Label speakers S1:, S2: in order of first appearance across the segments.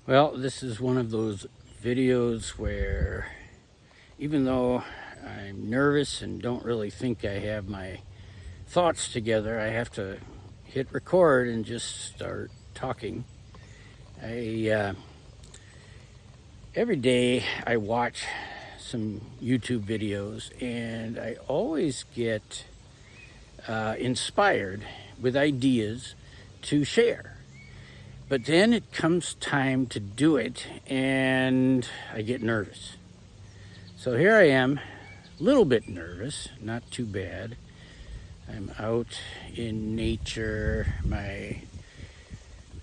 S1: Well, this is one of those videos where even though I'm nervous and don't really think I have my thoughts together, I have to hit record and just start talking. Every day I watch some YouTube videos and I always get inspired with ideas to share. But then it comes time to do it and I get nervous. So here I am, a little bit nervous, not too bad. I'm out in nature. My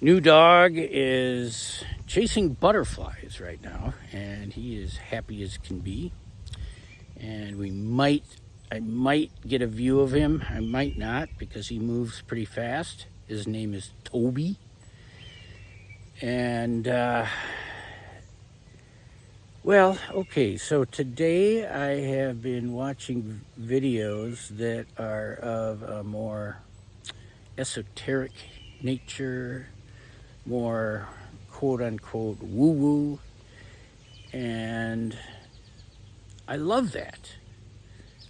S1: new dog is chasing butterflies right now, and he is happy as can be. And I might get a view of him. I might not because he moves pretty fast. His name is Toby. And well, okay, so today I have been watching videos that are of a more esoteric nature, more quote unquote woo woo, and I love that.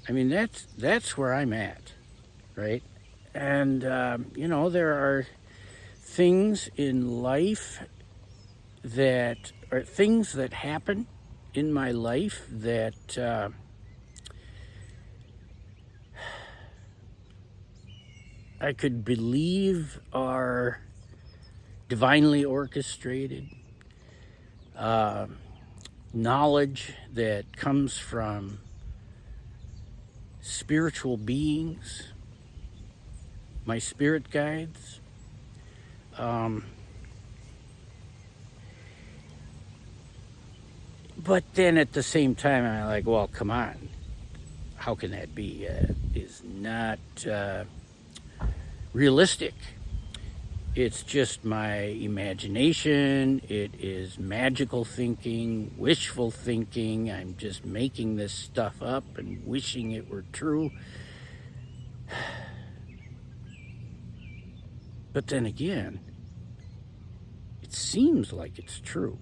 S1: I mean, that's where I'm at, right? And there are things in life that are things that happen in my life that I could believe are divinely orchestrated, knowledge that comes from spiritual beings, my spirit guides. But then at the same time, I'm like, well, come on. How can that be? Is not realistic. It's just my imagination. It is magical thinking, wishful thinking. I'm just making this stuff up and wishing it were true. But then again, it seems like it's true.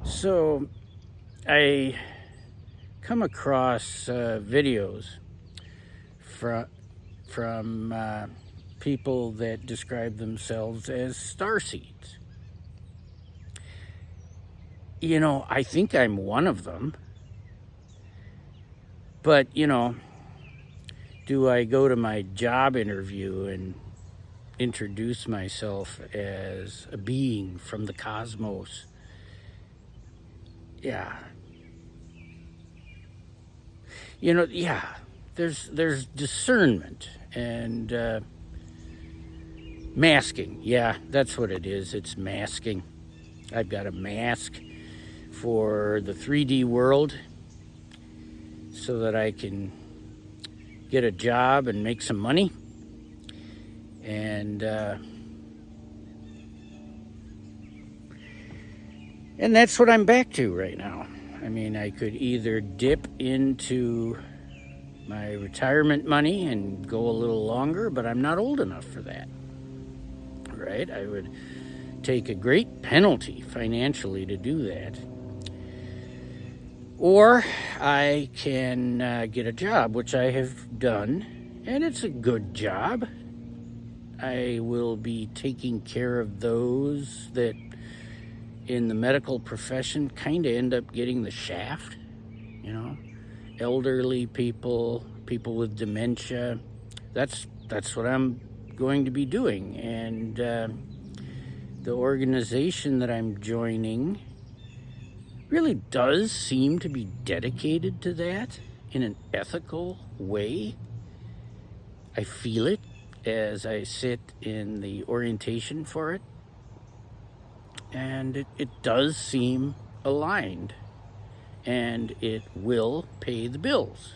S1: So I come across videos from people that describe themselves as starseeds. You know, I think I'm one of them. But, do I go to my job interview and introduce myself as a being from the cosmos? Yeah. There's discernment and masking. Yeah, that's what it is. It's masking. I've got a mask for the 3D world so that I can get a job and make some money. And that's what I'm back to right now. I mean, I could either dip into my retirement money and go a little longer, but I'm not old enough for that, right? I would take a great penalty financially to do that. Or I can get a job, which I have done, and it's a good job. I will be taking care of those that in the medical profession kind of end up getting the shaft, elderly people with dementia. That's what I'm going to be doing. And the organization that I'm joining really does seem to be dedicated to that in an ethical way. I feel it as I sit in the orientation for it. And it does seem aligned, and it will pay the bills.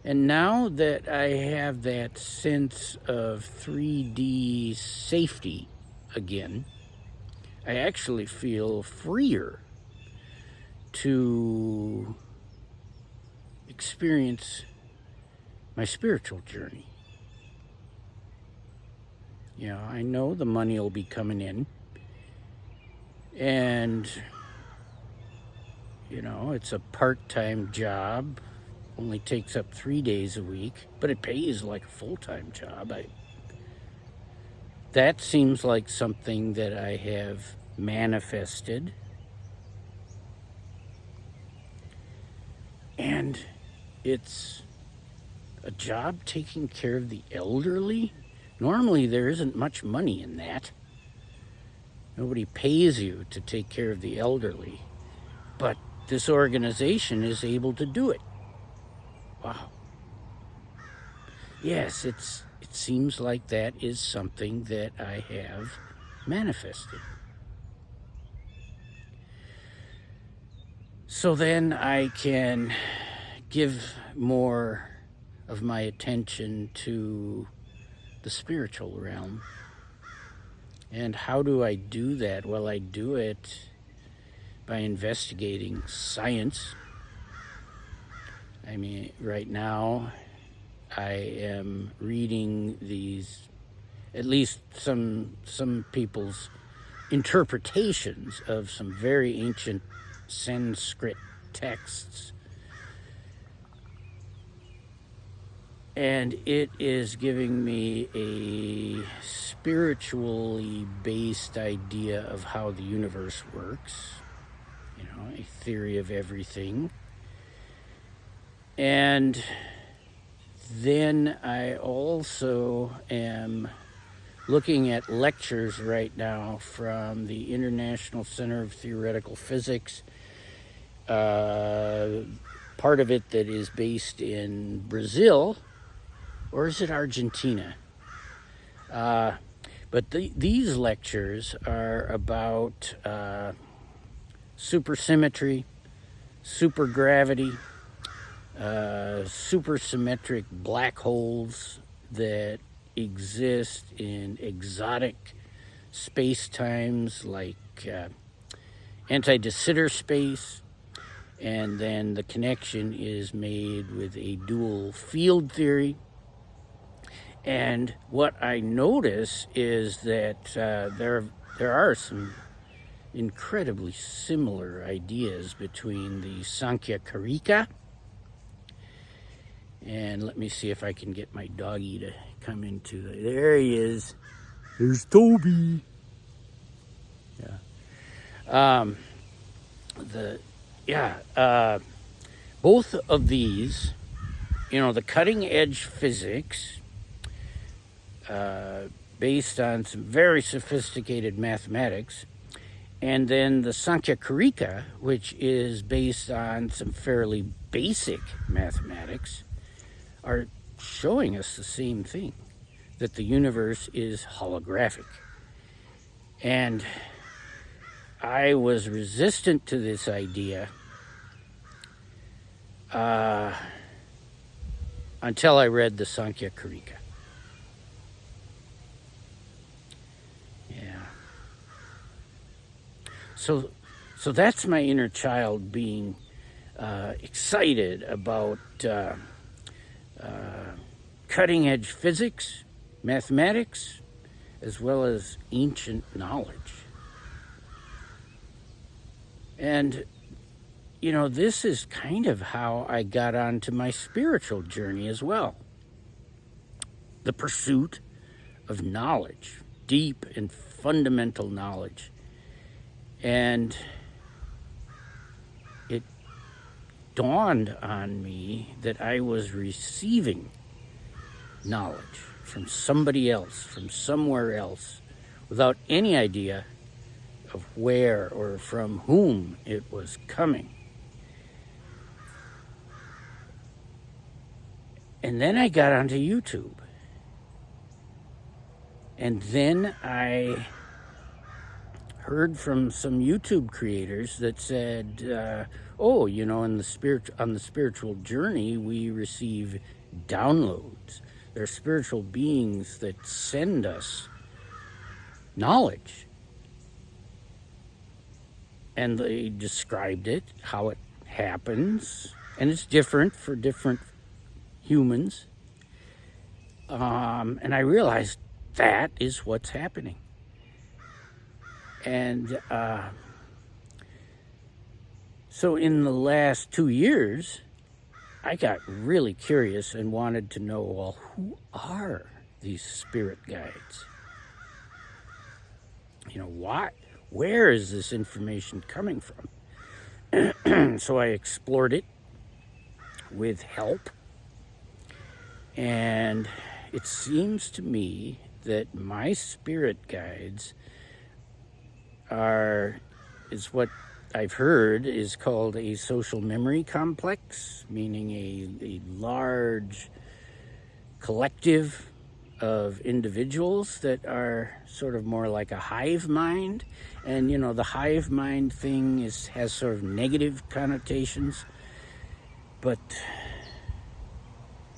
S1: And now that I have that sense of 3D safety again, I actually feel freer to experience my spiritual journey. You know, I know the money will be coming in, and, you know, it's a part-time job, only takes up 3 days a week, but it pays like a full-time job. That seems like something that I have manifested. And it's a job taking care of the elderly. Normally, there isn't much money in that. Nobody pays you to take care of the elderly. But this organization is able to do it. Wow. Yes, it seems like that is something that I have manifested. So then I can give more of my attention to the spiritual realm. And how do I do that? Well, I do it by investigating science. I mean, right now I am reading these, at least some people's interpretations of some very ancient Sanskrit texts. And it is giving me a spiritually based idea of how the universe works, you know, a theory of everything. And then I also am looking at lectures right now from the International Center of Theoretical Physics, part of it that is based in Brazil, or is it Argentina? But these lectures are about supersymmetry, supergravity, supersymmetric black holes that exist in exotic space-times like anti-de Sitter space, and then the connection is made with a dual field theory. And what I notice is that there are some incredibly similar ideas between the Sankhya Karika. And let me see if I can get my doggy to come into the... There he is. There's Toby. Yeah. Both of these, you know, the cutting edge physics, based on some very sophisticated mathematics, and then the Sankhya Karika, which is based on some fairly basic mathematics, are showing us the same thing, that the universe is holographic. And I was resistant to this idea until I read the Sankhya Karika. Yeah. So that's my inner child being excited about cutting edge physics, mathematics, as well as ancient knowledge. And, you know, this is kind of how I got onto my spiritual journey as well. The pursuit of knowledge, deep and fundamental knowledge. And it dawned on me that I was receiving knowledge from somebody else, from somewhere else, without any idea of where or from whom it was coming. And then I got onto YouTube. And then I heard from some YouTube creators that said, oh, you know, on the spiritual journey, we receive downloads. They're spiritual beings that send us knowledge. And they described it, how it happens, and it's different for different humans. And I realized that is what's happening. And so in the last 2 years, I got really curious and wanted to know, well, who are these spirit guides? You know, why? Where is this information coming from? So I explored it with help. And it seems to me that my spirit guides is what I've heard is called a social memory complex, meaning a large collective of individuals that are sort of more like a hive mind. And you know, the hive mind thing has sort of negative connotations, but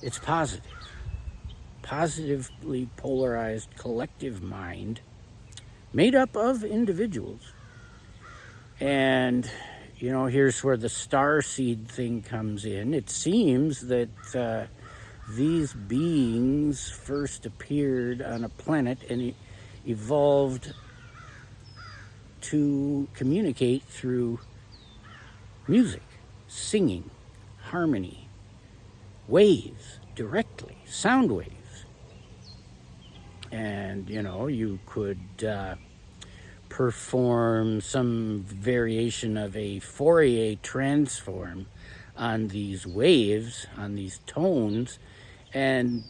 S1: it's positively polarized collective mind made up of individuals. And you know, here's where the star seed thing comes in. It seems that these beings first appeared on a planet and evolved to communicate through music, singing, harmony, waves, directly, sound waves. And you know, you could perform some variation of a Fourier transform on these waves, on these tones, and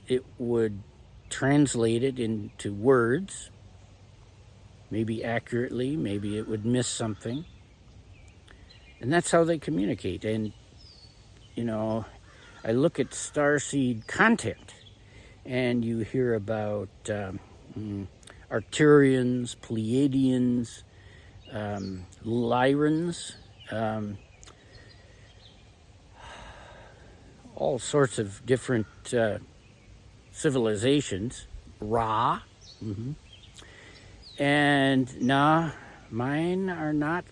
S1: it would translate it into words, maybe accurately, maybe it would miss something. And that's how they communicate. And, you know, I look at starseed content, and you hear about Arcturians, Pleiadians, Lyrans, all sorts of different civilizations, Ra, and nah, mine are not,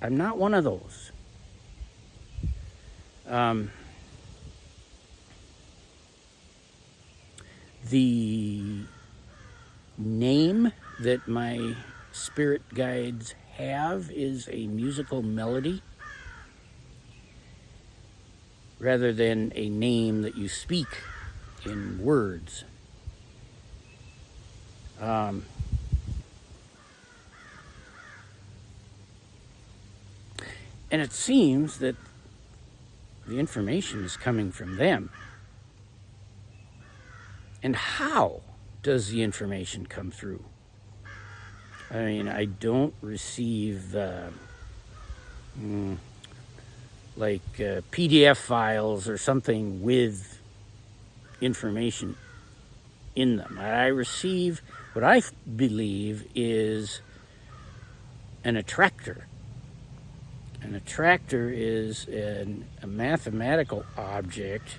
S1: I'm not one of those. The name that my spirit guides have is a musical melody rather than a name that you speak in words. And it seems that the information is coming from them. And how does the information come through? I mean, I don't receive PDF files or something with information in them. I receive what I believe is an attractor. An attractor is a mathematical object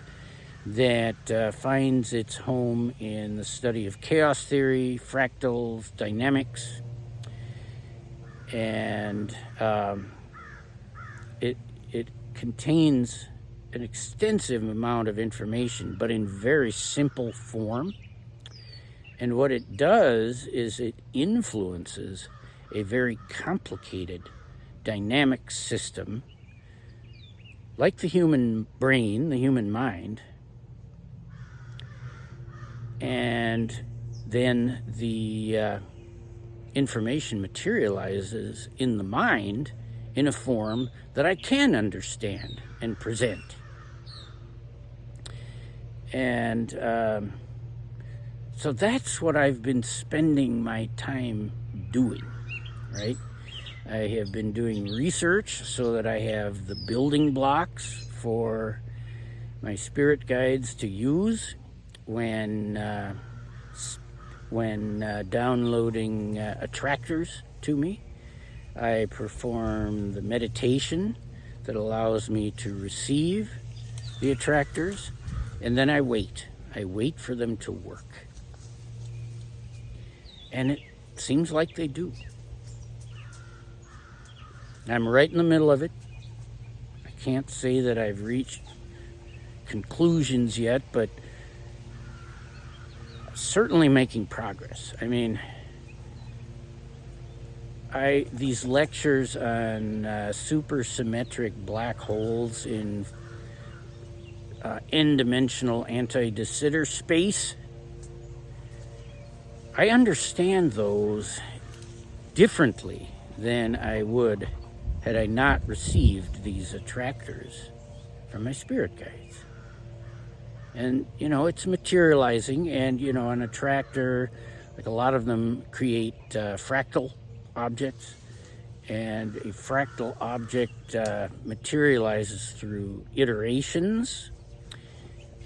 S1: that finds its home in the study of chaos theory, fractals, dynamics, and it contains an extensive amount of information, but in very simple form. And what it does is it influences a very complicated dynamic system, like the human brain, the human mind, and then the information materializes in the mind in a form that I can understand and present. And so that's what I've been spending my time doing, right? I have been doing research so that I have the building blocks for my spirit guides to use when downloading attractors to me. I perform the meditation that allows me to receive the attractors, and then I wait. I wait for them to work. And it seems like they do. I'm right in the middle of it. I can't say that I've reached conclusions yet, but certainly making progress. I mean, these lectures on supersymmetric black holes in n-dimensional anti-de Sitter space, I understand those differently than I would had I not received these attractors from my spirit guides. And, it's materializing, and, an attractor, like a lot of them create fractal objects, and a fractal object materializes through iterations,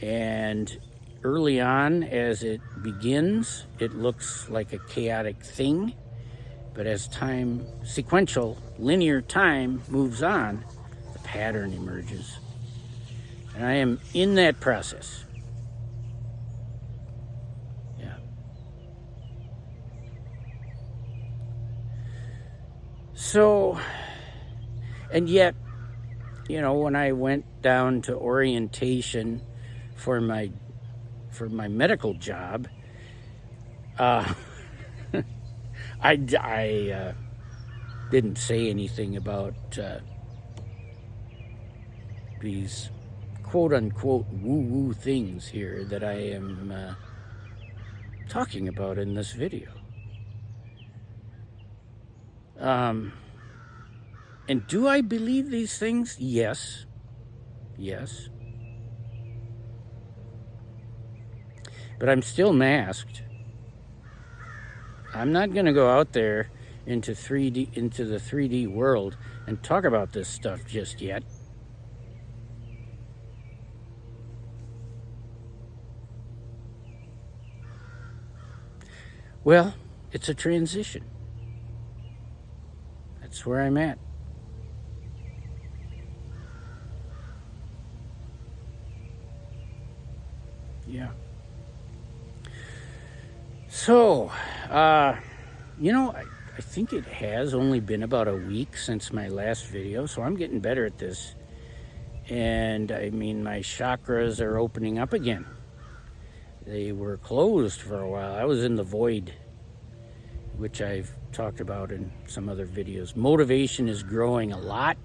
S1: and early on, as it begins, it looks like a chaotic thing, but as time, sequential, linear time moves on, the pattern emerges. And I am in that process. Yeah. So, and yet, when I went down to orientation for my medical job, I didn't say anything about these quote-unquote woo-woo things here that I am talking about in this video. And do I believe these things? Yes. Yes. But I'm still masked. I'm not going to go out there into the 3D world and talk about this stuff just yet. Well, it's a transition. That's where I'm at. Yeah. So, I think it has only been about a week since my last video, so I'm getting better at this. And I mean, my chakras are opening up again. They were closed for a while. I was in the void, which I've talked about in some other videos. Motivation is growing a lot.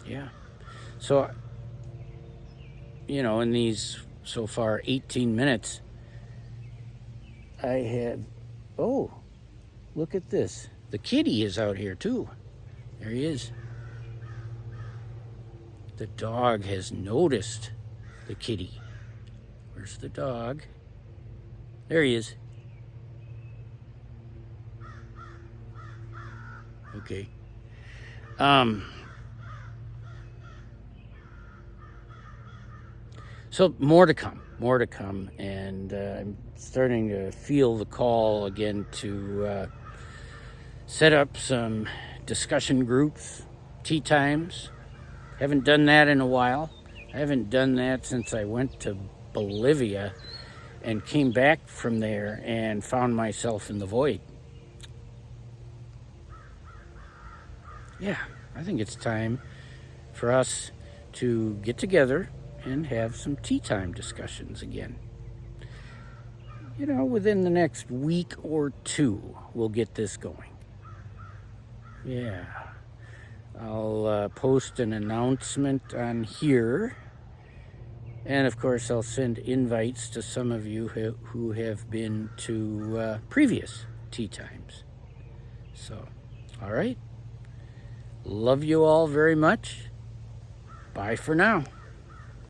S1: Yeah. So, in these so far 18 minutes, I have, oh, look at this. The kitty is out here too. There he is. The dog has noticed the kitty. Where's the dog? There he is. Okay. So more to come, and I'm starting to feel the call again to set up some discussion groups, tea times. Haven't done that in a while. I haven't done that since I went to Bolivia and came back from there and found myself in the void. Yeah, I think it's time for us to get together and have some tea time discussions again. Within the next week or two, we'll get this going. Yeah. I'll post an announcement on here. And of course, I'll send invites to some of you who have been to previous tea times. So, all right. Love you all very much. Bye for now.